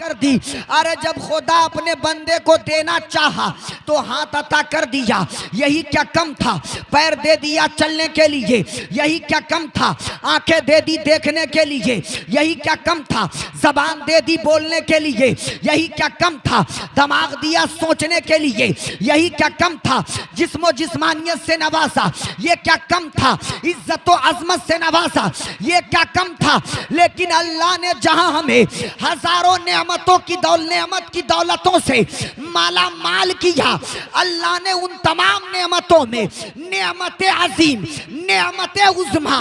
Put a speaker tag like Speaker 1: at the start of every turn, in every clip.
Speaker 1: कर दी। अरे जब खुदा अपने बंदे को देना चाहा तो हाथ अता कर दिया, यही क्या कम था। पैर दे दिया चलने के लिए, यही क्या कम था। आंखें दे दी देखने के लिए, यही क्या कम था। जबान दे दी बोलने के लिए, यही क्या कम था। दिमाग दिया सोचने के लिए, यही क्या कम था। जिस्मो जिस्मानियत से नवाजा, ये क्या कम था। इज्जत व अजमत से नवाजा, ये क्या कम था। लेकिन अल्लाह ने जहां हमें हजारों नेमतों की नेमत की दौलतों से माला माल किया, अल्लाह ने उन तमाम नेमतों में नेमत अजीम, नेमत उज़्मा,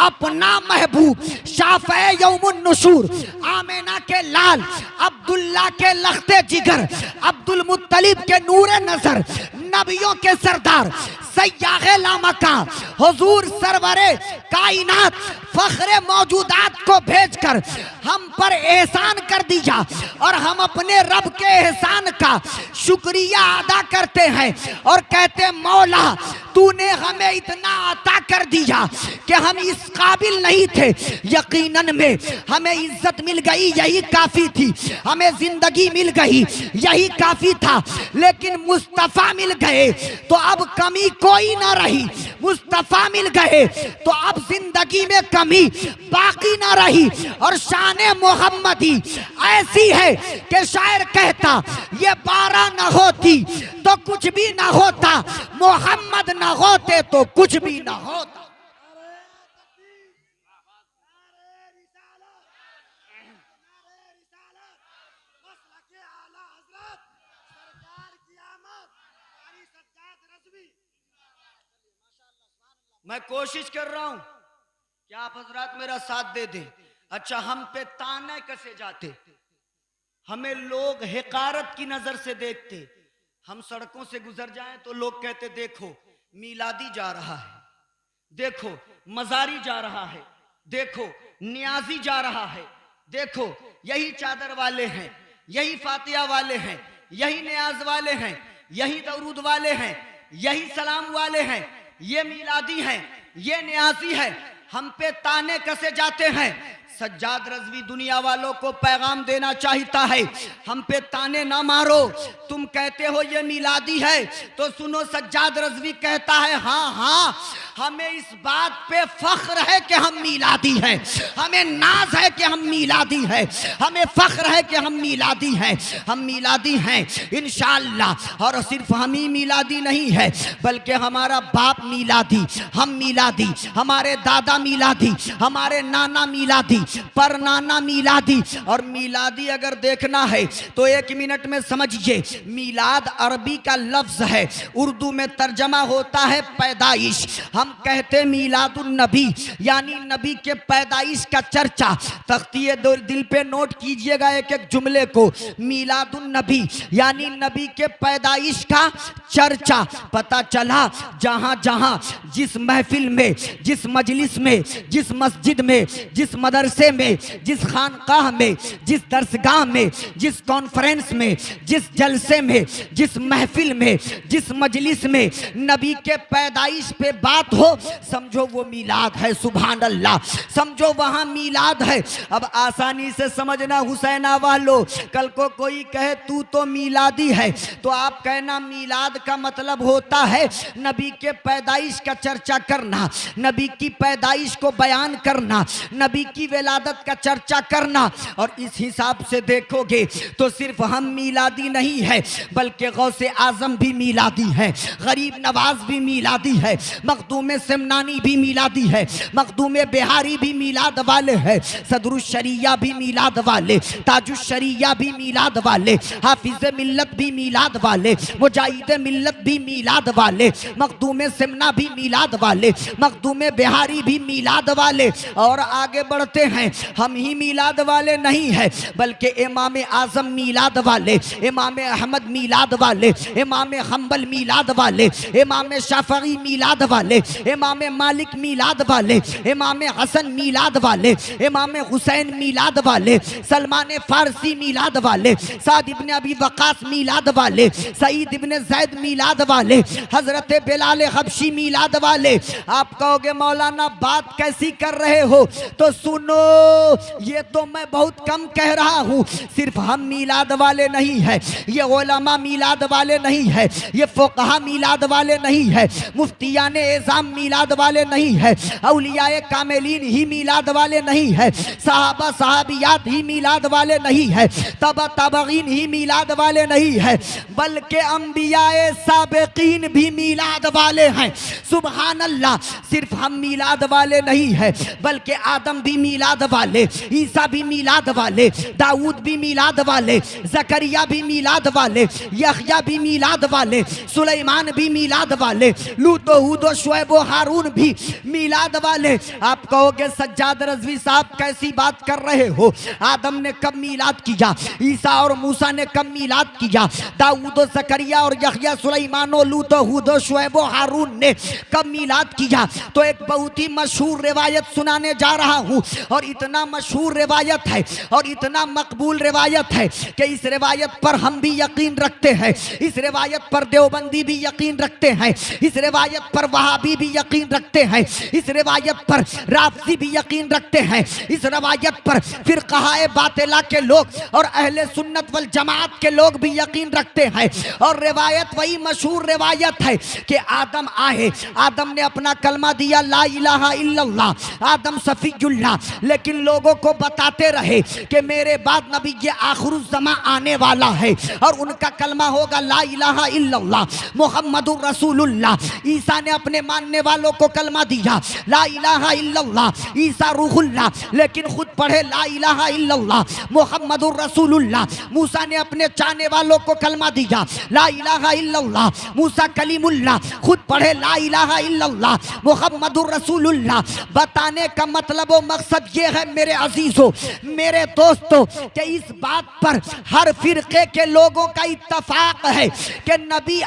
Speaker 1: अपना महबूब शाफ़े यौमुन नुशूर, आमिना के लाल, अब्दुल्ला के लख्ते जिगर, अब्दुल मुत्तलिब के नूरे नजर, नबियों के सरदार सय्याग़े लामका हुजूर सरवरे कायनात फख्रे मौजूदात को भेजकर हम पर एहसान कर दिया। और हम अपने रब के एहसान का शुक्रिया अदा करते हैं और कहते मौला तूने हमें इतना अता कर दिया कि हम इस काबिल नहीं थे। यकीनन में हमें इज्जत मिल गई, यही काफ़ी थी। हमें जिंदगी मिल गई, यही काफ़ी था। लेकिन मुस्तफ़ा मिल गए तो अब कमी कोई ना रही। मुस्तफ़ा मिल गए तो अब जिंदगी में कमी बाकी ना रही। और शान मोहम्मदी ऐसी है कि शायर कहता ये 12 न होती तो कुछ भी ना होता, मोहम्मद ना होते तो कुछ भी ना होता। मैं कोशिश कर रहा हूं कि आप हजरात मेरा साथ दे दें। अच्छा, हम पे ताने कसे जाते, हमें लोग हिकारत की नजर से देखते। हम सड़कों से गुजर जाएं तो लोग कहते देखो मीलादी जा रहा है, देखो मजारी जा रहा है, देखो नियाजी जा रहा है, देखो यही चादर वाले हैं, यही फातिया वाले हैं, यही नियाज वाले हैं, यही दरूद वाले हैं, यही सलाम वाले हैं, ये मीलादी हैं, ये नियाजी है। हम पे ताने कसे जाते हैं। सज्जाद रज़वी दुनिया वालों को पैगाम देना चाहता है, हम पे ताने ना मारो। तुम कहते हो ये मिलादी है तो सुनो, सज्जाद रज़वी कहता है हाँ हाँ, हमें इस बात पे फख्र है कि हम मिलादी हैं, हमें नाज है कि हम मिलादी हैं, हमें फख्र है कि हम मिलादी हैं। हम मिलादी हैं इंशाअल्लाह। और सिर्फ हम ही मिलादी नहीं है बल्कि हमारा बाप मिलादी, हम मिलादी, हमारे दादा मिलादी, हमारे नाना मिलादी, पर नाना मिलादी। और मिलादी अगर देखना है तो 1 मिनट में समझिए, मिलाद अरबी का लफ्ज है, उर्दू में तर्जमा होता है पैदाइश। हम कहते मिलादुन नबी यानी नबी के पैदाइश का चर्चा। तख्तिए दिल पे नोट कीजिएगा एक एक जुमले को, मिलादुन नबी यानी नबी के पैदाइश का चर्चा। पता चला जहां जहां जिस महफिल में, जिस मजलिस में, जिस मस्जिद में, जिस मदरसे में, जिस खानकाह में, जिस दरसगाह में, जिस कॉन्फ्रेंस में, जिस जलसे में, जिस महफिल में, जिस मजलिस में नबी के पैदाइश पे बात हो, समझो वो मिलाद है। सुभान अल्लाह, समझो वहां मिलाद है। अब आसानी से समझना हुसैना वालों, कल को कोई कहे तू तो मिलादी है तो आप कहना मिलाद का मतलब होता है नबी के पैदाइश का चर्चा करना, नबी की पैदाइश को बयान करना, नबी की विलादत का चर्चा करना। और इस हिसाब से देखोगे तो सिर्फ हम मिलादी नहीं है बल्कि गौसे आजम भी मिलादी है, गरीब नवाज भी मिलादी है, मखदूम सिमनानी भी मिलादी है, मखदूम बिहारी भी मिलाद वाले है, सदरुश शरिया भी मिलाद वाले, ताजुश शरिया भी मिलाद वाले, हाफिज मिल्लत भी मिलाद वाले, मुजाहिद मिल्लत भी मिलाद वाले, मखदूम सिमना भी मिलाद वाले, मखदूम बिहारी भी मिलाद वाले। और आगे बढ़ते हैं, हम ही मिलाद वाले नहीं है बल्कि इमाम आजम मिलाद वाले, इमाम अहमद मिलाद वाले, इमाम हम्बल मिलाद वाले, इमाम शाफई मिलाद वाले, इमाम मालिक मीलाद वाले, इमाम हसन मीलाद वाले, इमाम हुसैन मीलाद वाले, सलमान फारसी मीलाद वाले, साद इब्न अबी वकास मीलाद वाले, सईद इब्न ज़ैद मीलाद वाले, हजरत बिलाल हबशी मीलाद वाले। आप कहोगे मौलाना बात कैसी कर रहे हो, तो सुनो, ये तो मैं बहुत कम कह रहा हूँ। सिर्फ हम मीलाद वाले नहीं है, ये उलमा मीलाद वाले नहीं है, ये फुक़हा मीलाद वाले नहीं है, मुफ्तियान एज़ाम मीलाद वाले नहीं है, औलियाए कामिलीन ही मीलाद वाले नहीं है, सहाबा सहाबियात ही मीलाद वाले नहीं है, तबा ताबईन ही मीलाद वाले नहीं है, बल्कि अंबियाए साबिकीन भी मीलाद वाले हैं। सुभान अल्लाह। सिर्फ हम मीलाद वाले नहीं है, बल्कि आदम भी मीलाद वाले, ईसा भी मीलाद वाले, दाऊद भी मीलाद वाले, जकरिया भी मीलाद वाले, यहया भी मीलाद वाले, सुलेमान भी मीलाद वाले, लूतो हूदो शुएबो हारून भी मीलाद वाले। आप कहोगे सज्जाद रज़वी साहब कैसी बात कर रहे हो, आदम ने कब मीलाद किया, ईसा और मूसा ने कब मीलाद किया, दाऊद जकरिया और यहया सुलेमान लूतो हूदो शुएबो हारून ने कब मीलाद किया। तो एक बहुत ही मशहूर रिवायत सुनाने जा रहा हूँ, और इतना मशहूर रिवायत है और इतना मकबूल रिवायत है कि इस रिवायत पर हम भी यकीन रखते हैं, इस रिवायत पर देवबंदी भी यकीन रखते हैं, इस रिवायत पर वहाबी भी यकीन रखते हैं, इस रिवायत पर राफ़ज़ी भी यकीन रखते हैं, इस रिवायत पर फ़िरक़ाए बातिला के लोग और अहले सुन्नत वल जमात के लोग भी यकीन रखते हैं। और रिवायत वही मशहूर रिवायत है कि आदम आए, आदम ने अपना कलमा दिया ला इलाहा इल्लल्लाह, आदम सफ़ीयुल्लाह, लेकिन लोगों को बताते रहे कि मेरे बाद नबी ये आखिरुज़्ज़मा आने वाला है और उनका कलमा होगा ला इलाहा इल्लल्लाह मुहम्मदुर रसूलुल्लाह। ईसा ने अपने मानने वालों को कलमा दिया ला इलाहा इल्लल्लाह ईसा रूहुल्लाह, लेकिन खुद पढ़े ला इलाहा इल्लल्लाह मुहम्मदुर रसूलुल्लाह। मूसा ने अपने चाहने वालों को कलमा दिया ला इलाहा इल्लल्लाह मूसा कलीमुल्लाह, खुद पढ़े ला इलाहा इल्लल्लाह मुहम्मदुर रसूलुल्लाह। बताने का मतलब और मकसद ये है मेरे अजीजों, मेरे दोस्तों, कि इस बात पर हर फिरके के लोगों का इत्तफाक है कि नबी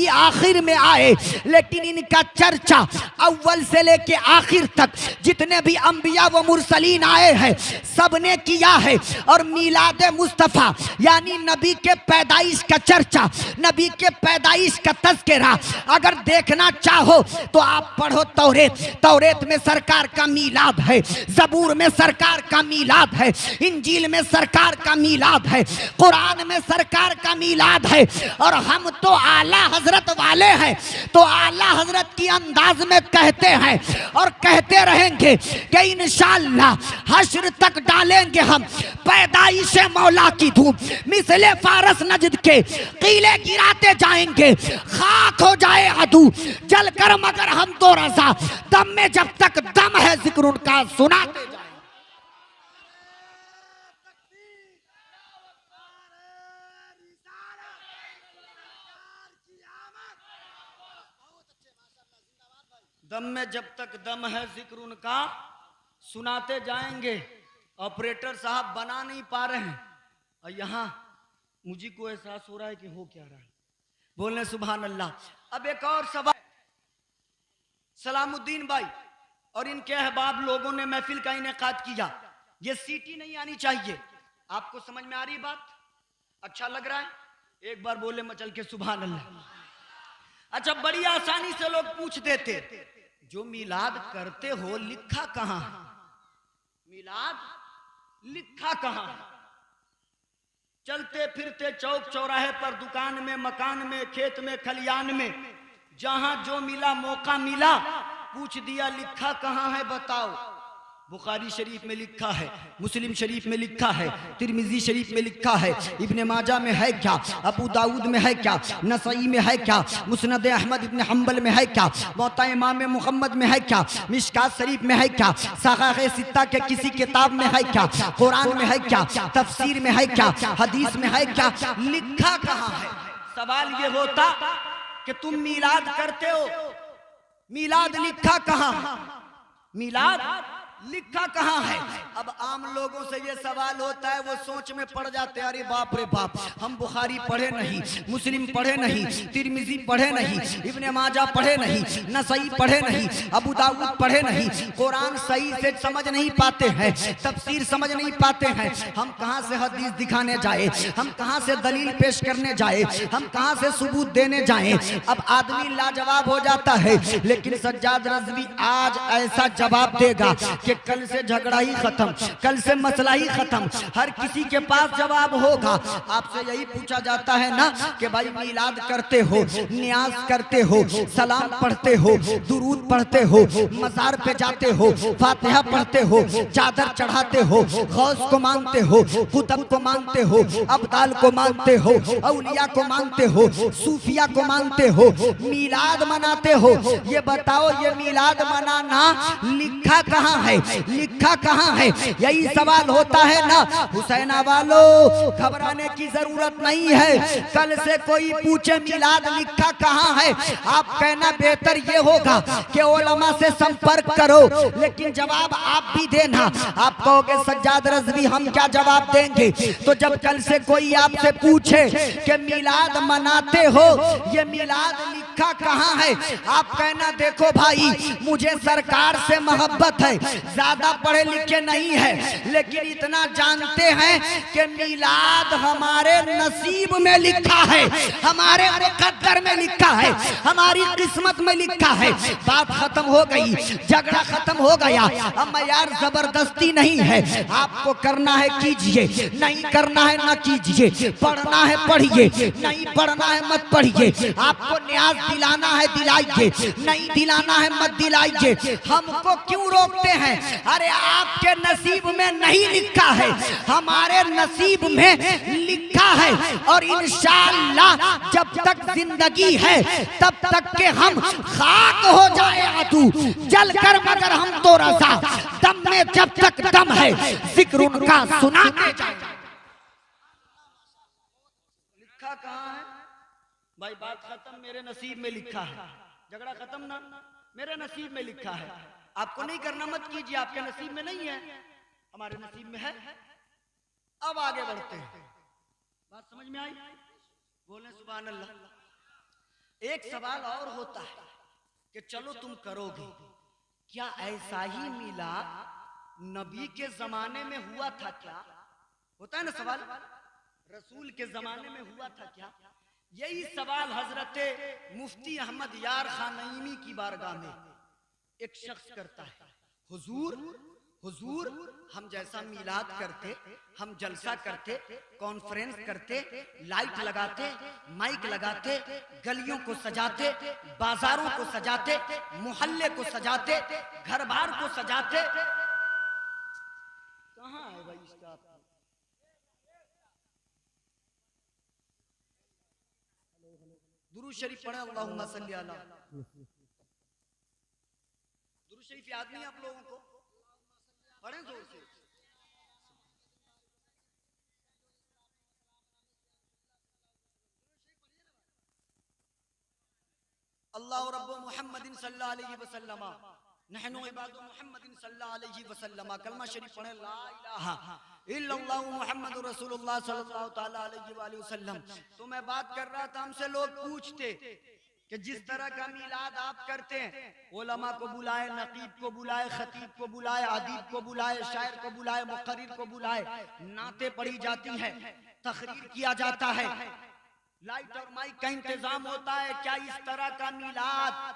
Speaker 1: आखिर में आए, लेकिन इनका चर्चा अव्वल से लेके आखिर तक जितने भी अंबिया व मुरसलीन आए हैं सब ने किया है। और मीलाद मुस्तफ़ा यानी नबी के पैदाइश का चर्चा, नबी के पैदाइश का तज़किरा अगर देखना चाहो तो आप पढ़ो तौरेत, तौरेत में सरकार का मीलाद है, ज़बूर में सरकार का मीलाद है, इंजील में सरकार का मीलाद है, कुरान में सरकार का मीलाद है। और हम तो आला हजरत वाले हैं, तो आला हजरत की अंदाज में कहते हैं और कहते रहेंगे कि इंशाअल्लाह हश्र तक डालेंगे हम पैदाइश मौला की धूम, मिसले फारस नजद के कीले गिराते जाएंगे, खाक हो जाए अदू जल कर मगर हम तो रजा, दम में जब तक दम है जिक्र उनका सुनाते जाएंगे। दम में जब तक दम है जिक्र उनका सुनाते जाएंगे। ऑपरेटर साहब बना नहीं पा रहे हैं और यहाँ मुझे को एहसास हो रहा है कि हो क्या रहा है, बोलने सुभान अल्लाह। अब एक और सवाल, सलामुद्दीन भाई और इनके अहबाब लोगों ने महफिल का इनेकाद किया, ये सीटी नहीं आनी चाहिए, आपको समझ में आ रही बात? अच्छा लग रहा है? एक बार बोले मचल के सुभान अल्लाह। अच्छा, बड़ी आसानी से लोग पूछ देते, जो मिलाद करते हो लिखा कहां है? मिलाद लिखा कहां है? चलते फिरते चौक चौराहे पर, दुकान में, मकान में, खेत में, खलियान में, जहां जो मिला मौका मिला पूछ दिया लिखा कहां है बताओ। बुखारी शरीफ में लिखा है, मुस्लिम शरीफ में लिखा है, तिरमिजी शरीफ में लिखा है, इब्ने माजा में है क्या, अबू दाऊद में है क्या, नसई में है क्या, मुस्नद अहमद इब्ने हम्बल में है क्या, मौता इमाम मुहम्मद में है क्या, मिशकात शरीफ में है क्या, सहाह सित्ता के किसी किताब में है क्या, कुरान में है क्या, तफसीर में है क्या, हदीस में है क्या, लिखा कहाँ है? सवाल ये होता कि तुम मीलाद करते हो, मीलाद लिखा कहाँ? मीलाद लिखा कहाँ है? अब आम लोगों से ये सवाल होता है, वो सोच में पड़ जाते हैं, अरे बाप रे बाप, हम बुखारी पढ़े नहीं, मुस्लिम पढ़े नहीं, तिरमिजी पढ़े नहीं, इब्ने माजा पढ़े नहीं, नसई पढ़े नहीं, अबू दाऊद पढ़े नहीं, कुरान सही से समझ नहीं पाते हैं, तफसीर समझ नहीं पाते हैं, हम कहाँ से हदीस दिखाने जाए, हम कहाँ से दलील पेश करने जाए, हम कहाँ से सबूत देने जाए? अब आदमी लाजवाब हो जाता है। लेकिन सज्जाद रज़वी आज ऐसा जवाब देगा कि कल से झगड़ा ही खत्म, कल से मसला ही खत्म, हर किसी के पास जवाब होगा। आपसे यही पूछा जाता है ना कि भाई मिलाद करते हो, नियाज करते हो, सलाम पढ़ते हो, दुरूद पढ़ते हो, मज़ार पे जाते हो, फातिहा पढ़ते हो, चादर चढ़ाते हो, गौस को मानते हो, कुतुब को मानते हो, अब्दाल को मानते हो, औलिया को मानते हो, सूफिया को मानते हो, मिलाद मनाते हो। ये बताओ, ये मिलाद मनाना लिखा कहाँ है? लिखा कहाँ है? यही सवाल होता है ना। हुसैना वालों, घबराने की जरूरत नहीं है। कल से कोई पूछे मिलाद लिखा कहाँ है, आप कहना बेहतर ये होगा कि उलमा से संपर्क करो। लेकिन जवाब आप भी देना। आप कहोगे सज्जाद रज़वी हम क्या जवाब देंगे? तो जब कल से कोई आपसे पूछे कि मिलाद मनाते हो, ये मिलाद लिखा कहाँ है, आप कहना देखो भाई, मुझे सरकार से मोहब्बत है, ज्यादा पढ़े लिखे नहीं है, लेकिन इतना जानते हैं कि मिलाद हमारे नसीब में लिखा है, हमारे मुकद्दर में लिखा है, हमारी किस्मत में लिखा है। बात खत्म हो गई, झगड़ा खत्म हो गया। अब यार जबरदस्ती नहीं है, आपको करना है कीजिए, नहीं करना है ना कीजिए, पढ़ना है पढ़िए, नहीं पढ़ना है मत पढ़िए, आपको न्याज दिलाना है दिलाइए, नहीं दिलाना है मत दिलाइए। हमको क्यों रोकते हैं? अरे आपके नसीब में नहीं लिखा है, हमारे नसीब में लिखा है। और इंशाअल्लाह जब तक जिंदगी है तब तक के हम खाक हो जाए आदू जल कर, मगर हम तो रज़ा, दम में जब तक दम है जिक्र उनका सुनाते जाए। लिखा कहाँ है भाई? बात खत्म, मेरे नसीब में लिखा है। झगड़ा खत्म ना, मेरे नसीब में लिखा है। आपको नहीं करना मत कीजिए, आपके नसीब में नहीं है, हमारे नसीब में है। अब आगे बढ़ते हैं। बात समझ में आई? बोले सुभान अल्लाह। एक सवाल और होता है कि चलो तुम करोगे, क्या ऐसा ही मिलाद नबी के जमाने में हुआ था क्या? होता है ना सवाल, रसूल के जमाने में हुआ था क्या? यही सवाल हजरत मुफ्ती अहमद यार खान नईमी की बारगाह में एक शख्स करता है। हुजूर, हुजूर, हम जैसा मिलाद करते, हम जलसा करते, कॉन्फ्रेंस करते, लाइट लगाते, माइक लगाते, गलियों को सजाते, बाजारों को सजाते, मोहल्ले को सजाते, घर बार को सजाते, कहाँ है भाई इसका? दुरूद शरीफ पढ़े, अल्लाहुम्मा सल्ली अला। दुरूद शरीफ याद नहीं आप लोगों को? पढ़ें जोर से। अल्लाह रब्बु मुहम्मदिन सल्लल्लाहु अलैहि वसल्लम, नहनु इबादु मुहम्मदिन सल्लल्लाहु अलैहि वसल्लम। कलमा शरीफ पढ़े, ला इलाहा इल्लल्लाहु मुहम्मदुर रसूलुल्लाह सल्लल्लाहु ताला अलैहि वसल्लम। तो मैं बात कर रहा था, हमसे लोग पूछते कि जिस तरह का मिलाद आप करते हैं, उलमा को बुलाए, नकीब को बुलाए, खतीब को बुलाए, अदीब को बुलाए, शायर को बुलाए, मुक़र्रिर को बुलाए, नाते पढ़ी जाती है, तकरीर किया जाता है, लाइट और माइक का इंतजाम होता है, क्या इस तरह का मिलाद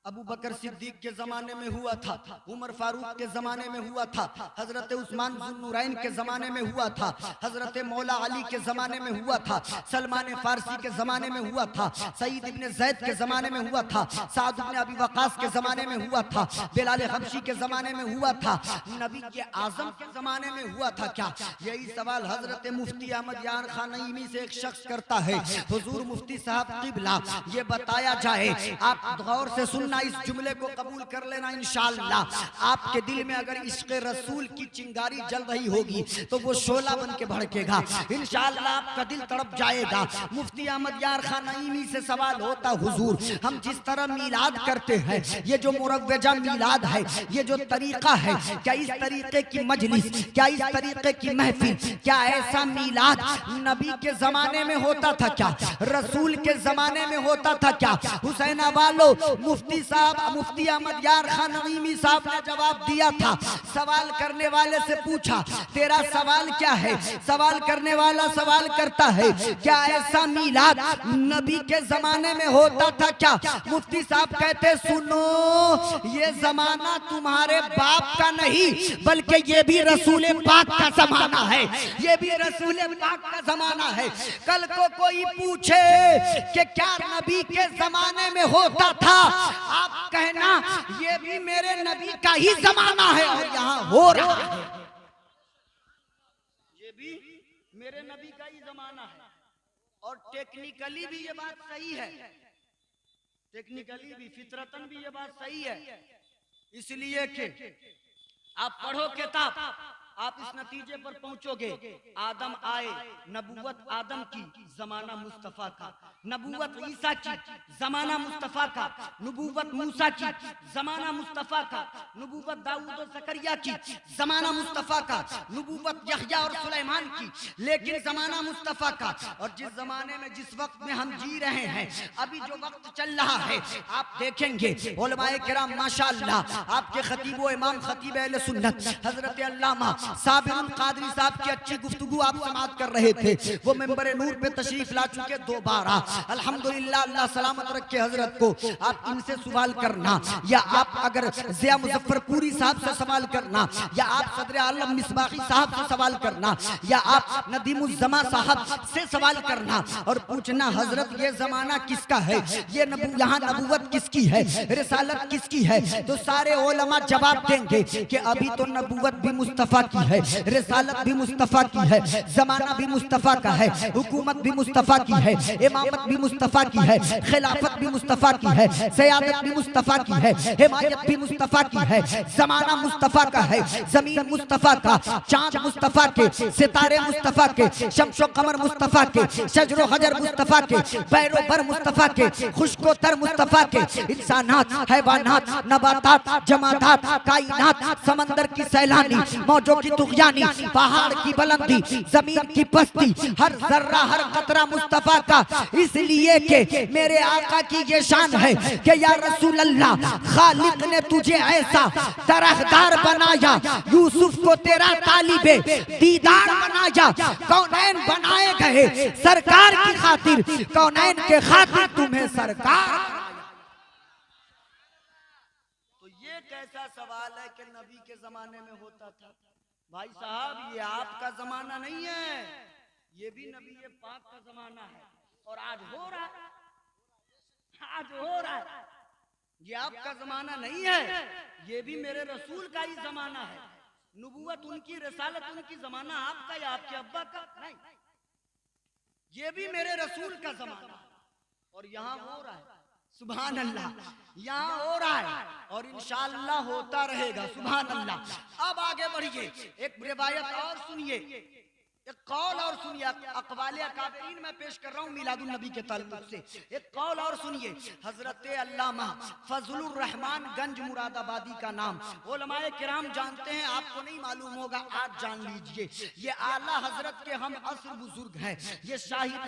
Speaker 1: अबू बकर सिद्दीक के जमाने में हुआ था, उमर फारूक के जमाने में हुआ था, हजरत उस्मान ज़ुन्नुरैन के जमाने में हुआ था, हजरत मौला अली के जमाने में हुआ था, सलमान फारसी के जमाने में हुआ था, सईद इब्ने ज़ैद के जमाने में हुआ था, साद इब्ने अबी वक़ास के जमाने में हुआ था, बिलाल हबशी के जमाने में हुआ था, नबी के आजम के जमाने में हुआ था क्या? यही सवाल हजरत मुफ्ती अहमद यार खान नईमी से एक शख्स करता है। हुजूर मुफ्ती साहब क़िबला, ये बताया जाए, आप गौर से सुन सुनना, इस जुमले को कबूल कर लेना। इंशाअल्लाह आपके दिल में अगर इश्क़ रसूल की चिंगारी जल रही होगी तो वो शोला बन के भड़केगा। इंशाअल्लाह आपका दिल तड़प जाएगा। मुफ्ती अहमद यार खान नईमी से सवाल होता, हुजूर हम जिस तरह मीलाद करते हैं, ये जो मुरव्वजा मीलाद है, ये जो तरीका है, क्या इस तरीके की मजलिस, क्या इस तरीके की महफिल, क्या ऐसा मीलाद नबी के जमाने में होता था क्या? रसूल के जमाने में होता था क्या? हुसैना वालो मुफ्ती साहब, मुफ्ती अहमद यार खान नईमी साहब ने जवाब दिया था। सवाल करने वाले से पूछा, तेरा सवाल क्या है? सवाल करने वाला सवाल करता है, क्या ऐसा मीलाद नबी के जमाने में होता था क्या? मुफ्ती साहब कहते, सुनो, ये जमाना तुम्हारे बाप का नहीं बल्कि ये भी रसूल पाक का जमाना है, ये भी रसूल पाक का जमाना है। कल को कोई पूछे कि क्या नबी के जमाने में होता था, आप कहना ये भी मेरे नबी का ही जमाना है और यहाँ हो रहा है, ये भी मेरे नबी का ही जमाना है। और टेक्निकली भी ये बात सही है, टेक्निकली भी, फितरतन भी ये बात सही है। इसलिए कि आप पढ़ो किताब, आप इस नतीजे पर पहुंचोगे। आदम आए, नबूवत आदम की, जमाना मुस्तफा का। नबूवत ईसा की, जमाना मुस्तफा का। नबूवत मूसा की, जमाना मुस्तफा का। नबूवत दाऊद और ज़करिया की, जमाना मुस्तफा का। नबूवत यहया और सुलेमान की, लेकिन जमाना मुस्तफा का। और जिस जमाने में, जिस वक्त में हम जी रहे हैं, अभी जो वक्त चल रहा है, आप देखेंगे उलमाए किराम माशाअल्लाह, आपके खतीब व इमाम खतीब अहले सुन्नत हजरत अल्लामा साबिरुल कादरी साहब की अच्छी गुफ्तगू आप समाअत कर रहे थे। वो मिंबर नूर पे तशरीफ ला चुके दोबारा, अल्हम्दुलिल्लाह, अल्लाह सलामत रखे हजरत को। आप इनसे सवाल करना, या आप अगर ज़िया मुज़फ्फरपुरी साहब से सवाल करना, या आप सदर आलम मिसबाही साहब से सवाल करना, या आप नदीमुज़्ज़मा साहब से सवाल करना और पूछना, हजरत ये जमाना किसका है, ये यहाँ नबूवत किसकी है, रिसालत किसकी है, तो सारे उलमा जवाब देंगे कि अभी तो नबूवत भी मुस्तफा की है, रिसालत भी मुस्तफा की है, जमाना भी मुस्तफा का है, हुकूमत भी मुस्तफा की है, इमामत भी मुस्तफा की है, खिलाफत भी मुस्तफा की है, सयादत भी मुस्तफा की है, हिमायत भी मुस्तफा की है, जमाना मुस्तफा का है, जमीन मुस्तफा का, चांद मुस्तफा के, सितारे मुस्तफा के, शम्सो कमर मुस्तफा के, शजरो हजर मुस्तफा के, बैरो बर मुस्तफा के, खुशको तर मुस्तफा के, इंसानात, हैवानात, नबातात, जमादात, कायनात, समंदर की सैलानी, मौजों की तुग़यानी, पहाड़ की बुलंदी, जमीन की पस्ती, हर जर्रा हर कतरा मुस्तफा का। इसलिए कि मेरे आका की ये शान है कि या रसूल अल्लाह, खालिक ने तुझे ऐसा तरहदार बनाया, यूसुफ को तेरा तालिबे दीदार बनाया, कौनैन बनाए गए सरकार की खातिर, कौनैन के खातिर तुम्हें सरकार। तो ये कैसा सवाल है कि नबी के जमाने में होता था? भाई साहब, ये आपका जमाना नहीं है, ये भी नबी पाक का जमाना है और आज हो रहा है, आज हो रहा है। ये आपका जमाना नहीं है, ये भी मेरे रसूल का ही जमाना है। नबूवत उनकी, रिसालत उनकी, जमाना आपका या आपके अब्बा का नहीं, ये भी मेरे रसूल का जमाना और यहाँ हो रहा है। सुभान अल्लाह, यहाँ हो रहा है और इंशाअल्लाह होता रहेगा। सुभान अल्लाह। अब आगे बढ़िए, एक रिवायत और सुनिए, एक कौल और सुनिए। अक़वाल अकाबरीन में पेश कर रहा हूँ मिलादुन नबी के ताल्लुक से। एक कौल और सुनिए, हजरत अल्लामा फजलुर रहमान गंज मुरादाबादी का नाम उलमाए किराम जानते हैं, आपको नहीं मालूम होगा, आज जान लीजिए। ये आला हजरत के हम असर बुजुर्ग हैं, ये साहिब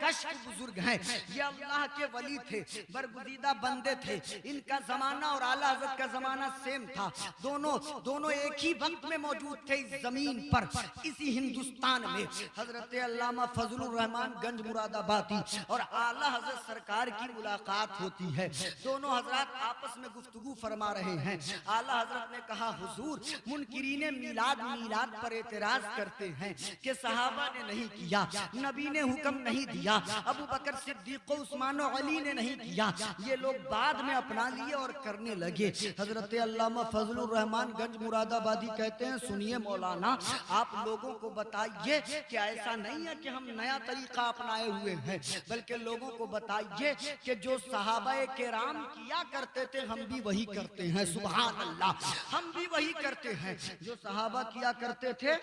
Speaker 1: कश्फ बुजुर्ग हैं, ये अल्लाह के वली थे, बरगुज़ीदा बंदे थे। इनका जमाना और आला हजरत का जमाना सेम था, दोनों एक ही वक्त में मौजूद थे इस जमीन पर, इसी हिंदुस्तान में। हजरत अल्लामा फजलुर रहमान गंज मुरादाबादी और आला हजरत सरकार की मुलाकात होती है। दोनों हजरत आपस में गुफ्तगू फरमा रहे हैं। आला हजरत ने कहा, हुजूर, मुनकिरीने मीलाद पर एतराज करते हैं कि सहाबा ने नहीं किया, नबी ने हुक्म नहीं दिया, अबू बकर सिद्दीक उस्मान और अली ने नहीं किया, ये लोग बाद में अपना लिए और करने लगे। हजरत अल्लामा फजलुर रहमान गंज मुरादाबादी कहते हैं, सुनिए मौलाना, आप लोगों को बताइए बताइए कि ऐसा नहीं है कि हम नया तरीका अपनाए हुए हैं, बल्कि लोगों को बताइए कि जो सहाबाए किराम किया करते थे हम भी वही करते हैं। सुभान अल्लाह, हम भी वही करते हैं जो सहाबा किया करते थे,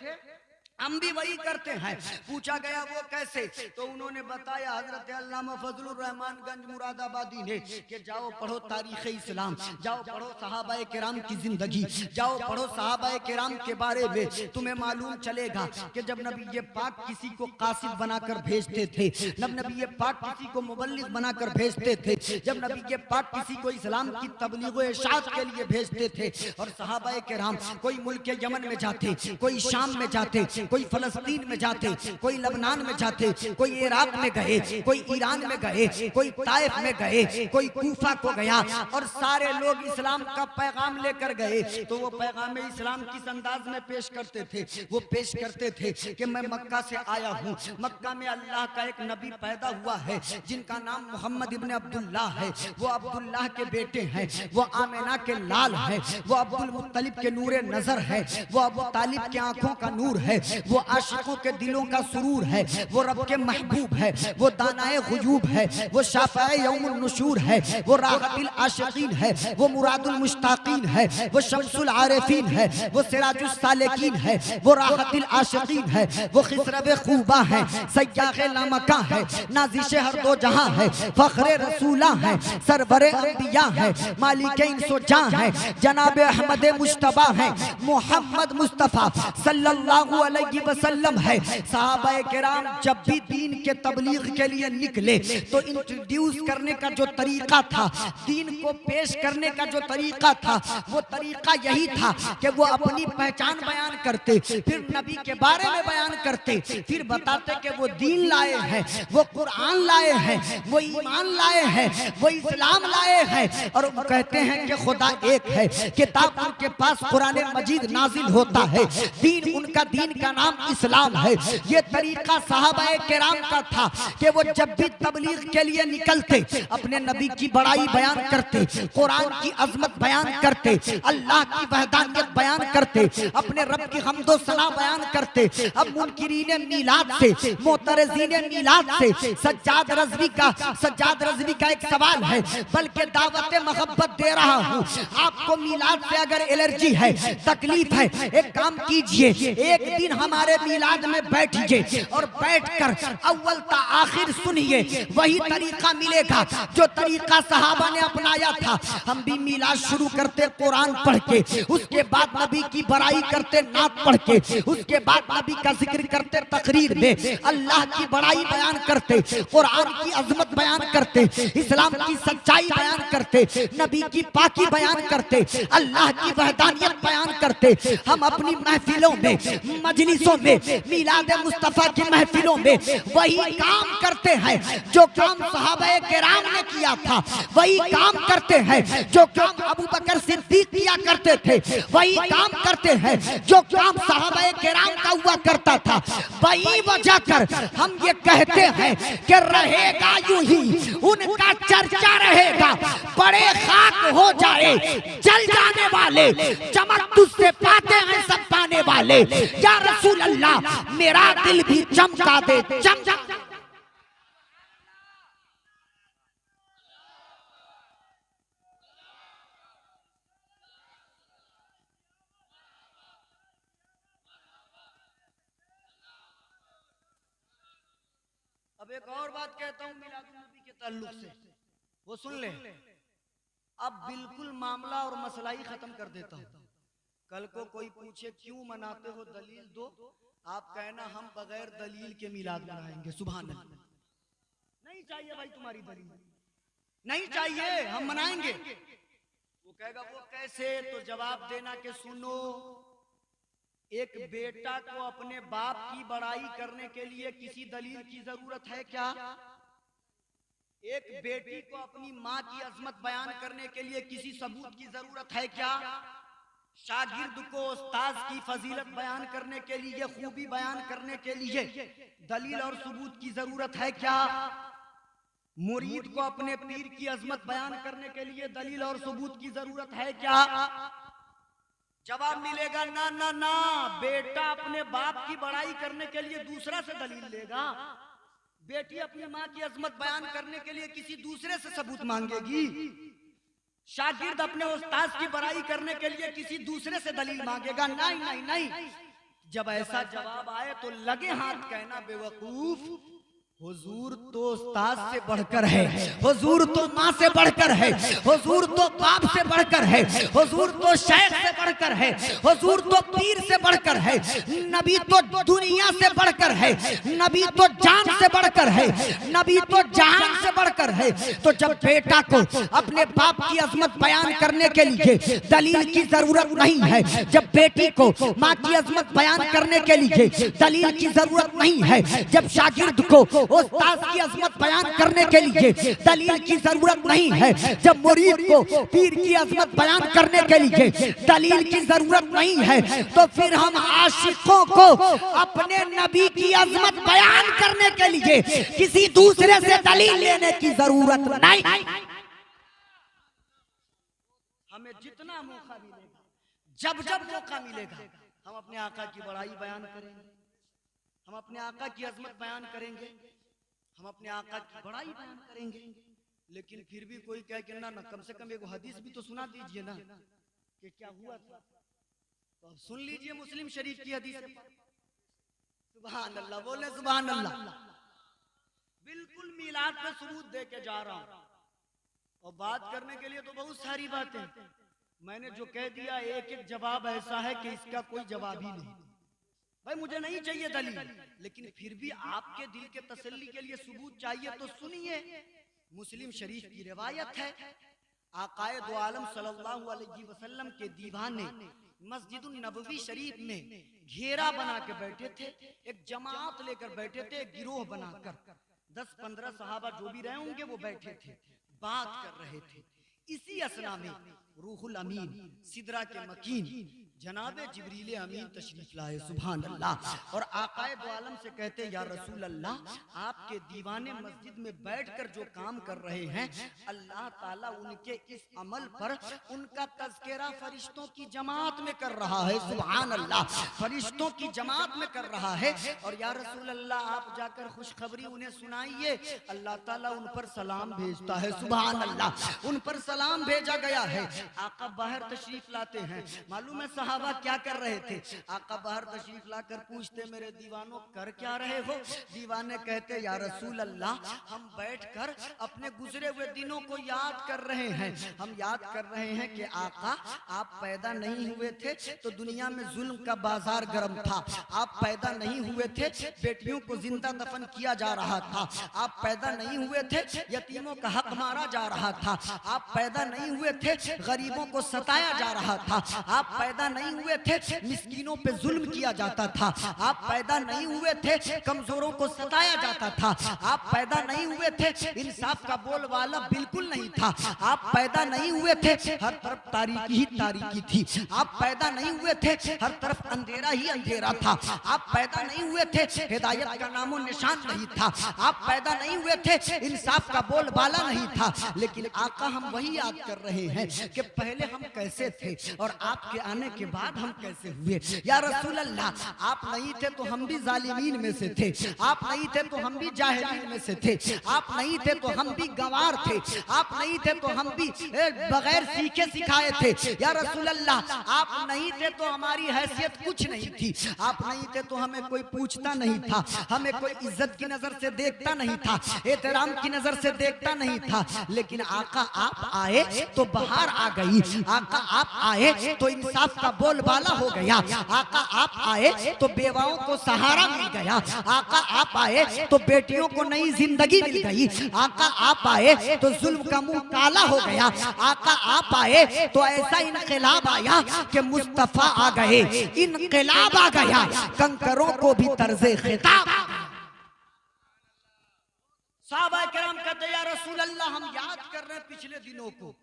Speaker 1: हम भी वही करते हैं। पूछा गया वो कैसे, तो उन्होंने बताया हजरत अल्लामा फजलुर रहमान गंज मुरादाबादी ने कि जाओ पढ़ो तारीख़ इस्लाम, जाओ पढ़ो सहाबाए किराम की जिंदगी, जाओ पढ़ो सहाबाए किराम के बारे में, तुम्हें मालूम चलेगा कि जब नबी पाक किसी को कासिद बनाकर भेजते थे, जब नबी पाक किसी को मुबल्लिग बनाकर भेजते थे, जब नबी पाक किसी को इस्लाम की तबलीग व इरशाद के लिए भेजते थे, और सहाबाए किराम कोई मुल्क यमन में जाते, कोई शाम में जाते, कोई फलस्तीन में जाते, कोई लबनान में जाते, कोई इराक में गए, कोई ईरान में गए, कोई ताइफ में गए, कोई कूफा को गया, और सारे लोग इस्लाम का पैगाम लेकर गए। तो वो पैगाम इस्लाम किस अंदाज में पेश करते थे, वो पेश करते थे कि मैं मक्का से आया हूँ, मक्का में अल्लाह का एक नबी पैदा हुआ है जिनका नाम मोहम्मद इब्न अब्दुल्लाह है, वो अब्दुल्लाह के बेटे हैं, वो आमिना के लाल है, वो अब्दुल मुत्तलिब के नूरे नजर है, वो अबू तालिब के आंखों का नूर है, वो आशिकों के दिलों का सुरूर है, वो रब के महबूब है, वो दानाए गुयूब है, वो शाफ़ाए यौमुल नुशूर है, वो राहतिल आशिकीन है, वो मुरादुल मुश्ताकीन है, वो शम्सुल आरिफीन है, वो सिराजुल सालिकीन है, वो राहतिल आशिकीन है, वो खिसरब खूबा है, सय्याग़े लामका है, नाज़िशे हर दो जहां है, फ़ख्रे रसूला है, सरवरे अंबिया है, मालिके इंसो जां है, जनाब अहमद मुश्तबा है, मोहम्मद मुस्तफ़ा सल्लल्लाहु अलैहि वसल्लम है। सहाबाए किराम जब भी दीन के तबलीग के लिए निकले तो इंट्रोड्यूस करने का जो तरीका था, दीन को पेश करने का जो तरीका था, वो तरीका यही था कि वो अपनी पहचान बयान करते, फिर नबी के बारे में बयान करते, फिर बताते कि वो दीन लाए हैं, वो कुरान लाए हैं, वो ईमान लाए हैं, वो इस्लाम लाए हैं, और वो कहते हैं कि खुदा एक है, किताब उनके पास कुरान मजीद नाजिल होता है, दीन उनका दीन का नाम इस्लाम है। ये तरीका सहाबाए किराम का था कि वो जब भी तबलीग के लिए निकलते अपने नबी की बड़ाई बयान करते, कुरान की अजमत बयान करते, अल्लाह की वहदानियत बयान करते, अपने रब की हम्दो सना बयान करते। अब मुनकिरीने मीलाद से, मोतरजीने मीलाद से सज्जाद रज़वी का एक सवाल है, बल्कि दावत मोहब्बत दे रहा हूँ आपको। मीलाद से अगर एलर्जी है, तकलीफ है, एक काम कीजिए, एक दिन हमारे मीलाद में बैठिए और बैठकर अव्वल ता आखिर सुनिए, वही तरीका मिलेगा जो तरीका सहाबा ने अपनाया था। हम भी मीलाद शुरू करते कुरान पढ़ के, उसके बाद नबी की बड़ाई करते नात पढ़ के, उसके बाद नबी का जिक्र करते तकरीर में, अल्लाह की बड़ाई बयान करते, कुरान की अजमत बयान करते, इस्लाम की सच्चाई बयान करते, नबी की पाकी बयान करते, अल्लाह की वहदानियत बयान करते। हम अपनी महफिलों में, मजलिसों में, मीलाद मुस्तफा की महफिलों में वही काम करते हैं जो काम सहाबाए किराम ने किया था, वही काम करते हैं जो काम अबू बकर सिद्दीक किया करते थे, वही काम करते हैं जो काम सहाबाए किराम का हुआ करता था। वही वजह कर हम ये कहते हैं कि रहेगा यूं ही उनका चर्चा रहेगा, बड़े खाक हो जाए जल जाने वाले, चमक तुझसे पाते हैं सब पाने वाले, या रसूल अल्लाह मेरा दिल भी चमका दे, चमका। अब एक और बात कहता हूँ मिलादुन नबी के ताल्लुक से, वो सुन ले। अब बिल्कुल मामला और मसला ही खत्म कर देता हूँ। कल को कोई पूछे क्यों मनाते हो, दलील दो, आप कहना हम बगैर दलील के मिलाद मनाएंगे। सुभान अल्लाह, नहीं चाहिए भाई तुम्हारी दलील, नहीं चाहिए, हम मनाएंगे। वो कहेगा वो कैसे, तो जवाब देना कि सुनो, एक बेटा को अपने बाप की बड़ाई करने के लिए किसी दलील की जरूरत है क्या? एक बेटी को अपनी माँ की अजमत बयान करने के लिए किसी सबूत की जरूरत है क्या? शागिर्द को उस्ताद की फजीलत बयान करने के लिए, खूबी बयान करने के लिए दलील और सबूत की जरूरत है क्या? मुरीद को अपने पीर की अजमत बयान करने के लिए दलील और सबूत की जरूरत है क्या? जवाब मिलेगा ना ना ना, बेटा अपने बाप की बड़ाई करने के लिए दूसरा से दलील लेगा, बेटी अपनी माँ की अजमत बयान करने के लिए किसी दूसरे से सबूत मांगेगी, शागिर्द अपने उस्ताद की बड़ाई करने के लिए किसी दूसरे से दलील मांगेगा। नहीं नहीं नहीं, जब ऐसा जवाब आए तो लगे हाथ कहना बेवकूफ, हुजूर तो उस्ताद से बढ़कर है, हुजूर तो माँ से बढ़कर है, हुजूर तो बाप से बढ़कर है, हुजूर तो शेख से बढ़कर है, हुजूर तो पीर से बढ़कर है, नबी तो दुनिया से बढ़कर है, नबी तो जान से बढ़कर है, नबी तो जहान से बढ़कर है। तो जब बेटा को अपने बाप की अजमत बयान करने के लिए दलील की जरूरत नहीं है, जब बेटी को माँ की अजमत बयान करने के लिए दलील की जरूरत नहीं है, जब शागिर्द को उस्ताद की अजमत बयान करने के लिए दलील की जरूरत नहीं है, जब मुरीद को पीर की अजमत बयान करने के लिए दलील की जरूरत नहीं है, तो फिर हम आशिकों को अपने नबी की अजमत बयान करने के लिए किसी दूसरे से दलील लेने की जरूरत नहीं। हमें जितना मौका मिलेगा, जब जब मौका मिलेगा, हम अपने आका की बड़ाई बयान करेंगे, हम अपने आका की अजमत बयान करेंगे, हम अपने आका की बड़ाई बयान करेंगे। लेकिन फिर भी कोई कहे कि ना ना, कम से कम एगो हदीस भी तो सुना दीजिए ना कि क्या हुआ था। तो अब सुन लीजिए मुस्लिम शरीफ की हदीस। सुभान अल्लाह, बोले सुभान अल्लाह। बिल्कुल मिलाद पे सबूत दे के जा रहा हूं, और बात करने के लिए तो बहुत सारी बातें, मैंने जो कह दिया एक एक जवाब ऐसा है कि इसका कोई जवाब ही नहीं। भाई मुझे नहीं चाहिए दलील, लेकिन फिर भी आपके दिल के तसल्ली के लिए सबूत चाहिए तो सुनिए। मुस्लिम शरीफ की रिवायत है, आकाए दो आलम सल्लल्लाहु अलैहि वसल्लम के दीवाने मस्जिदुन नबवी शरीफ में घेरा बना के बैठे थे, एक जमात लेकर बैठे थे, एक गिरोह बनाकर 10-15 सहाबा जो भी रहे होंगे वो बैठे थे, बात कर रहे थे। इसी असना में रूहुल अमीन सिदरा के मकीन जनाबे जिब्रील अमीन तशरीफ लाए। सुभान अल्लाह। और आकाए दो आलम से कहते या रसूल अल्लाह, आपके दीवाने मस्जिद में बैठकर जो काम कर रहे हैं, अल्लाह ताला उनके इस अमल पर उनका तज़किरा फरिश्तों की जमात में कर रहा है। सुभान अल्लाह, फरिश्तों की जमात में कर रहा है। और या रसूल अल्लाह, आप जाकर खुशखबरी उन्हें सुनाइए, अल्लाह ताला उन पर सलाम भेजता है। सुभान अल्लाह, उन पर सलाम भेजा गया है। आका बाहर तशरीफ लाते हैं, मालूम है सहाबा क्या कर रहे थे? आका बाहर तशरीफ लाकर पूछते, मेरे दीवानों कर क्या रहे हो? दीवाने कहते या रसूल अल्लाह, हम बैठकर अपने गुजरे हुए दिनों को याद कर रहे हैं। हम याद कर रहे हैं कि आका आप पैदा नहीं हुए थे तो दुनिया में जुल्म का बाजार गर्म था, आप पैदा नहीं हुए थे बेटियों को जिंदा दफन किया जा रहा था, आप पैदा नहीं हुए थे यतीमों का हक मारा जा रहा था, आप पैदा नहीं हुए थे गरीबों को सताया जा रहा था, आप पैदा नहीं हुए थे मिस्कीनों पे जुल्म किया जाता था, आप पैदा नहीं हुए थे कमजोरों को सताया जाता था, आप पैदा नहीं हुए थे इंसाफ का बोलबाला बिल्कुल नहीं था, आप पैदा नहीं हुए थे हर तरफ तारीकी ही तारीकी थी, आप पैदा नहीं हुए थे हर तरफ अंधेरा ही अंधेरा था, आप पैदा नहीं हुए थे हिदायत का नामो निशान नहीं था, आप पैदा नहीं हुए थे इंसाफ का बोलबाला नहीं था। लेकिन आका हम वही याद कर रहे हैं कि पहले हम कैसे थे और आपके आने के बाद हम कैसे हुए। या रसूल अल्लाह, आप नहीं थे तो हम भी जालिमीन में से थे, आप नहीं थे तो हम भी जाहिलीन में से थे, आप नहीं थे तो हम भी गंवार थे, आप नहीं थे तो हम भी बगैर सीखे सिखाए थे। या रसूल अल्लाह, आप नहीं थे तो हमारी हैसियत कुछ नहीं थी, आप नहीं थे तो हमें कोई पूछता नहीं था, हमें कोई इज्जत की नजर से देखता नहीं था, एहतराम की नजर से देखता नहीं था। लेकिन आका आप आए तो बहार आ गई, आका आप आए तो इंसाफ का बोलबाला हो गया, आका आप आए तो बेवाओं को सहारा मिल गया, आका आप आए तो बेटियों को नई जिंदगी मिल गई, आका आप आए तो जुल्म का मुंह काला हो गया, आका आप आए तो ऐसा इनकलाब आया कि मुस्तफा आ गए, इनकलाब आ गया, कंकरों को भी तर्जे खिताब। साहबा किराम कहते या रसूल अल्लाह, हम याद कर रहे हैं पिछले दिनों को,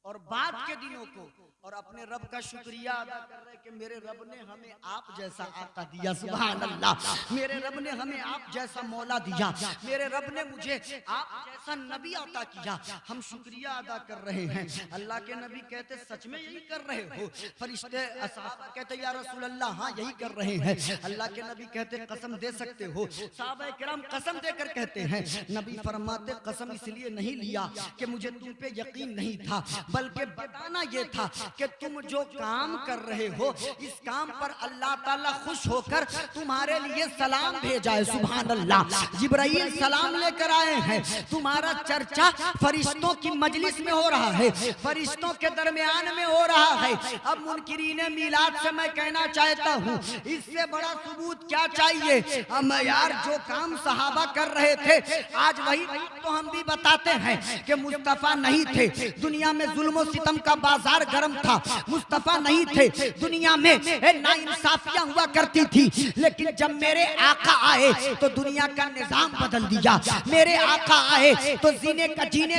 Speaker 1: और बाद के दिनों को और अपने रब का शुक्रिया अदा कर रहे कि मेरे रब ने हमें आप जैसा आका दिया, सुभान अल्लाह। मेरे रब ने हमें आप जैसा मौला दिया, मेरे रब ने मुझे आप जैसा नबी अता किया। हम शुक्रिया अदा कर रहे हैं। अल्लाह के नबी कहते सच में यही कर रहे हो? फरिश्ते सहाबा कहते या रसूल अल्लाह हाँ यही कर रहे हैं। अल्लाह के नबी कहते कसम दे सकते हो? सहाबा किराम कसम देकर कहते हैं। नबी फरमाते कसम इसलिए नहीं लिया कि मुझे तुम पे यकीन नहीं था, बल्कि बताना ये था कि तुम जो काम कर रहे हो इस काम पर अल्लाह ताला खुश होकर तुम्हारे लिए सलाम भेजा है, सुभान अल्लाह। जिब्राइल सलाम लेकर आए हैं, तुम्हारा चर्चा फरिश्तों की मजलिस में हो रहा है, फरिश्तों के दरमियान में हो रहा है। अब मुनकिरीने मीलाद से मैं कहना चाहता हूँ, इससे बड़ा सबूत क्या चाहिए? हम यार जो काम सहाबा कर रहे थे आज वही तो हम भी बताते हैं कि मुस्तफा नहीं थे, दुनिया में जुल्म सितम का बाजार गर्म था, मुस्तफा नहीं थे, दुनिया में नाइंसाफियां हुआ करती थी। लेकिन जब मेरे आका आए तो दुनिया का निजाम बदल दिया, मेरे आका आए तो जीने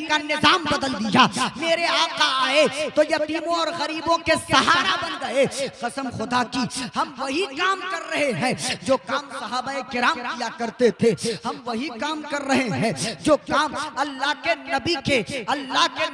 Speaker 1: का निजाम बदल दिया, मेरे आका आए तो यतीमों और गरीबों के सहारा बन गए। कसम खुदा की हम वही काम कर रहे हैं जो काम सहाबाए किराम किया करते थे, हम वही काम कर रहे हैं जो काम अल्लाह के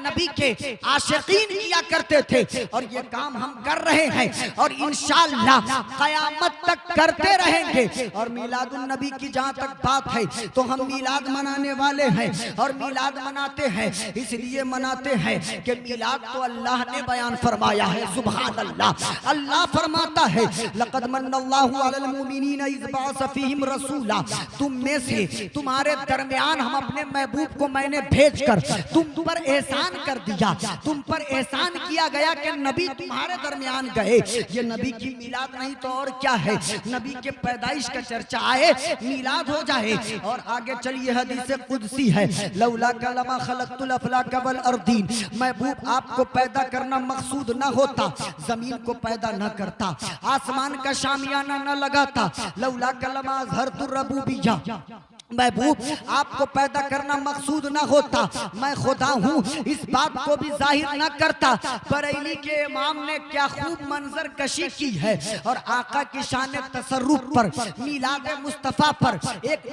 Speaker 1: नबी के आशिकीन किया करते थे। और ये काम हम कर रहे हैं और इंशाअल्लाह क़यामत तक करते रहेंगे। और मिलादुन नबी की जहाँ तक बात है तो हम मिलाद मनाने वाले हैं और मिलाद मनाते हैं इसलिए मनाते हैं कि मिलाद तो अल्लाह ने बयान फरमाया है, सुभान अल्लाह। अल्लाह फरमाता है लक़द मन्नल्लाहु अलल मुमिनीना इज़ बअस फ़ीहिम रसूला, तुम में से तुम्हारे दरमियान हम अपने महबूब को मैंने भेजकर तुम पर एहसान कर दिया, तुम पर एहसान किया गया कि नबी तुम्हारे दरमियान गए। ये नबी की मिलाद नहीं तो और क्या है? नबी के पैदाइश का चर्चा आए मिलाद हो जाए। और आगे चलिए हदीस कुदसी है, लौला कलमा खलक़तुल अफ़लाक वल अर्दीन, महबूब आपको पैदा करना मकसूद न होता जमीन को पैदा न करता, आसमान का शामियाना न लगाता। लौला कलमा अज़हरतुर रबूबिय्या, महबूब आपको पैदा करना मकसूद न होता, मैं खुदा हूँ इस बात को भी जाहिर न करता। बरेली के इमाम ने क्या खूब मंजर कशी की है और आका की शान तसर्रुफ पर, मिलाद मुस्तफ़ा पर एक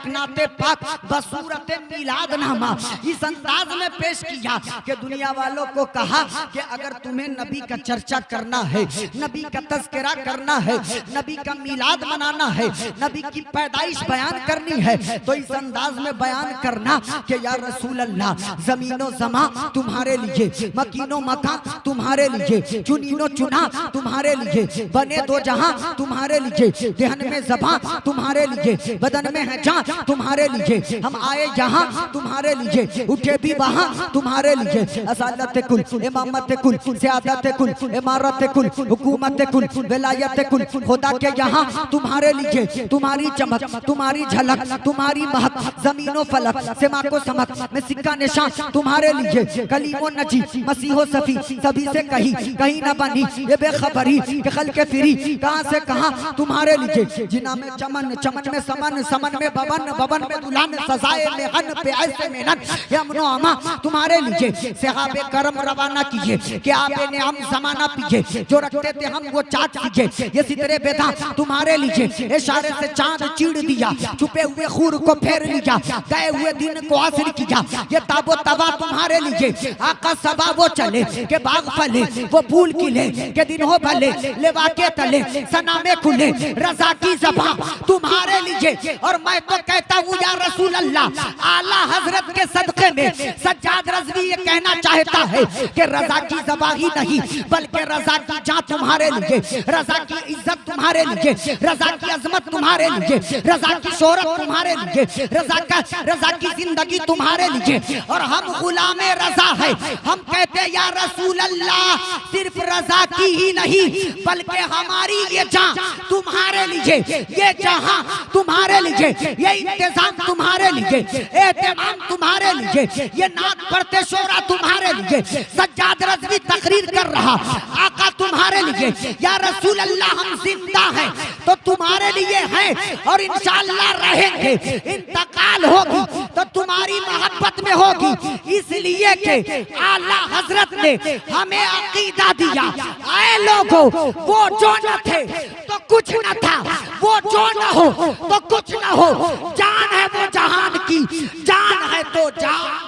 Speaker 1: नाते पाक बसूरत मिलाद नामा इस अंदाज में पेश किया कि दुनिया वालों को कहा कि अगर तुम्हें नबी का चर्चा करना है, नबी का तज़किरा करना है, नबी का मिलाद मनाना है, नबी की पैदाइश बयान करनी है तो इस अंदाज में बयान करना कि या रसूल अल्लाह, जमीनो जमा तुम्हारे लिए, मकीनो मका तुम्हारे लिए, चुनीनो चुना तुम्हारे लिए, बने दो जहां तुम्हारे लिए, देहन में ज़बां तुम्हारे लिए, बदन में है जान तुम्हारे लिए, हम आए यहाँ तुम्हारे लिए, उठे भी वहाँ तुम्हारे लिए। असालत कुल, इमामत कुल, सियादत कुल, इमारत कुल, हुकूमत कुल, विलायत कुल, खुदा के यहाँ तुम्हारे लिए, तुम्हारी चमक, तुम्हारी झलक, तुम्हारी महक, जमीनो फलक, सिमा को समक में सिक्का निशान तुम्हारे लिए, कलीमो नजी, मसीहो सफी, सभी से कहीं न बनी ये बेखबरी कि खल के फिरी कहाँ से कहाँ तुम्हारे लिए, जिना में चमन, चमन में समन, समन में बवन, बवन में दुल्हन, सजाए में हन पे ऐसे में नन, यमनो अमा तुम्हारे लिए, सहाबे करम रवाना किए कि आपे ने हम जमाना पिए, जो रखते थे हम वो चाट कीजिए, ये सितरे बेदा तुम्हारे लिए, इशारे से चांद चीड़ दिया, छुपे हुए खूर को फेर लिया, गए हुए दिन को हासिल किया, ये ताबो तबा तुम्हारे लिए, आका सबा वो चले के बाग फले, वो फूल खिले के दिन हो भले, लेवा के तले सना में खुले, रजा की ज़बां तुम्हारे लिए। और मैं तो कहता हूँ या रसूल अल्लाह, आला हजरत के सदक़े में सज्जाद रज़वी ये कहना चाहता है कि रजा की ज़बां ही नहीं बल्कि रजा की जान तुम्हारे लिए, रजा की इज्जत तुम्हारे लिए, रजा की अजमत तुम्हारे लिए, रजा की शोहरत तुम्हारे लिए, रजा की जिंदगी तुम्हारे लिए। और हम गुलामे रजा है, हम कहते या रसूल अल्लाह सिर्फ रजा की ही नहीं बल्कि हमारी ये जान तुम्हारे लिए, ये जहां तुम्हारे लिए, ये इंतजाम तुम्हारे लिए, एहतमाम तुम्हारे लिए, ये नात पढ़ते शोरा तुम्हारे लिए। सज्जाद रज़वी तकरीर कर रहा, आका तुम्हारे लिए, या रसूल अल्लाह हम जिंदा हैं तो तुम्हारे लिए हैं और
Speaker 2: इंशाअल्लाह रहेंगे। इंतकाल होगी तो तुम्हारी मोहब्बत में होगी, इसलिए कि आला हजरत ने हमें अकीदा दिया। आए लोगों, वो जो न थे तो कुछ न था, वो जो न हो तो कुछ न हो, जान है वो जहान की, जान है तो जान।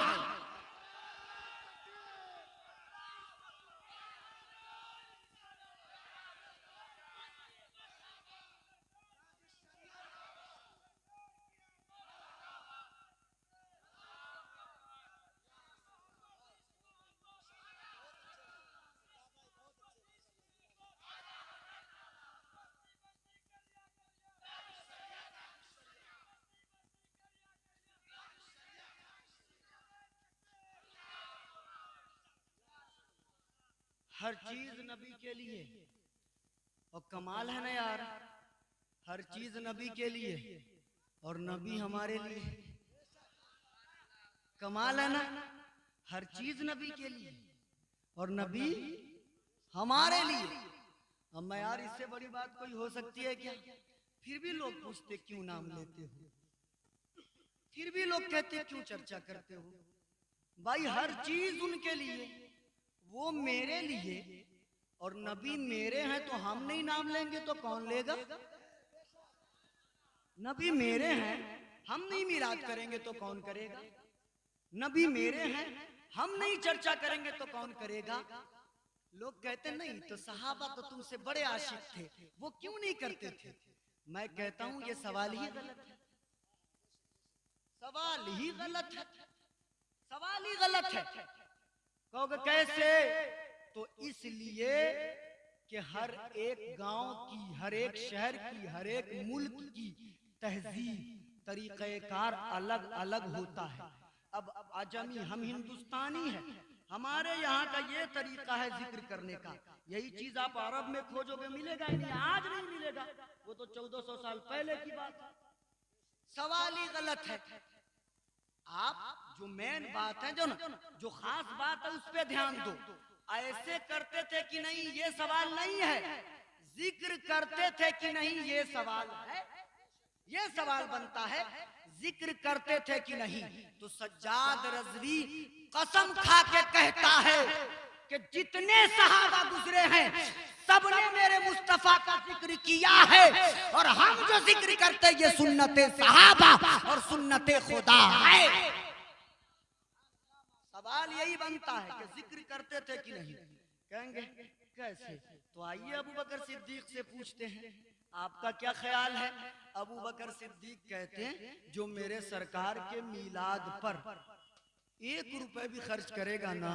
Speaker 1: हर चीज नबी के लिए, और कमाल है ना यार, हर चीज नबी के लिए और नबी हमारे लिए। कमाल है ना, हर चीज नबी के लिए और नबी हमारे लिए। अब मैं यार, इससे बड़ी बात कोई हो सकती है क्या? फिर भी लोग पूछते क्यों नाम लेते हो, फिर भी लोग कहते क्यों चर्चा करते हो। भाई हर चीज उनके लिए, वो मेरे लिए, और नबी मेरे हैं तो हम नहीं नाम लेंगे तो कौन लेगा? नबी मेरे हैं, हम नहीं मिलाद करेंगे तो कौन करेगा? नबी मेरे हैं, हम नहीं चर्चा करेंगे तो कौन करेगा? लोग कहते नहीं तो सहाबा तो तुमसे बड़े आशिक थे, वो क्यों नहीं करते थे? मैं कहता हूं ये सवाल ही गलत है, सवाल ही गलत है, सवाल ही गलत है। कहोगे कैसे? तो इसलिए कि हर एक गांव की, हर एक शहर की, हर एक मुल्क की तहजीब, तरीक़ेकार अलग अलग होता है। अब आजमी, हम हिंदुस्तानी हैं, हमारे यहाँ का ये तरीका है जिक्र करने का। यही चीज आप अरब में खोजोगे मिलेगा ही नहीं, आज नहीं मिलेगा, वो तो 1400 साल पहले की बात है। सवाल ही गलत है। आप जो मेन बात है, जो खास बात है उस पे ध्यान दो। ऐसे करते थे कि नहीं, ये सवाल नहीं है। जिक्र करते थे कि नहीं, ये सवाल है, ये सवाल बनता है। जिक्र करते थे कि नहीं? तो सज्जाद रज़वी कसम खा के कहता है कि जितने सहाबा गुजरे हैं सबने मेरे मुस्तफा का जिक्र किया है, और हम जो जिक्र करते ये सुन्नते सहाबा और सुन्नते खुदा है। सवाल यही बनता है कि जिक्र करते थे कि नहीं। कहेंगे कैसे? तो आइए अबू बकर सिद्दीक से पूछते हैं, आपका क्या ख्याल है? अबू बकर सिद्दीक कहते हैं जो मेरे सरकार के मीलाद पर 1 रुपए भी खर्च करेगा ना,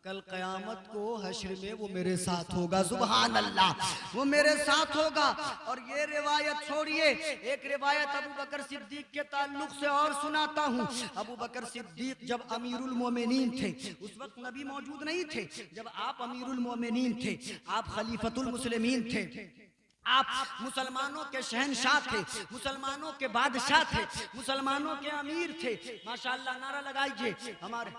Speaker 1: कल कयामत को हश्र में वो मेरे साथ होगा। सुभान अल्लाह, वो मेरे साथ होगा। और ये रिवायत छोड़िए, एक रिवायत अबू बकर सिद्दीक के ताल्लुक से और सुनाता हूँ। अबू बकर सिद्दीक जब अमीरुल मोमिनीन थे, उस वक्त नबी मौजूद नहीं थे, जब आप अमीरुल मोमिनीन थे, आप खलीफतुल मुस्लिमीन थे, आप मुसलमानों के शहनशाह थे, मुसलमानों के बादशाह थे, मुसलमानों के अमीर थे। माशाअल्लाह, नारा लगाइए। हमारे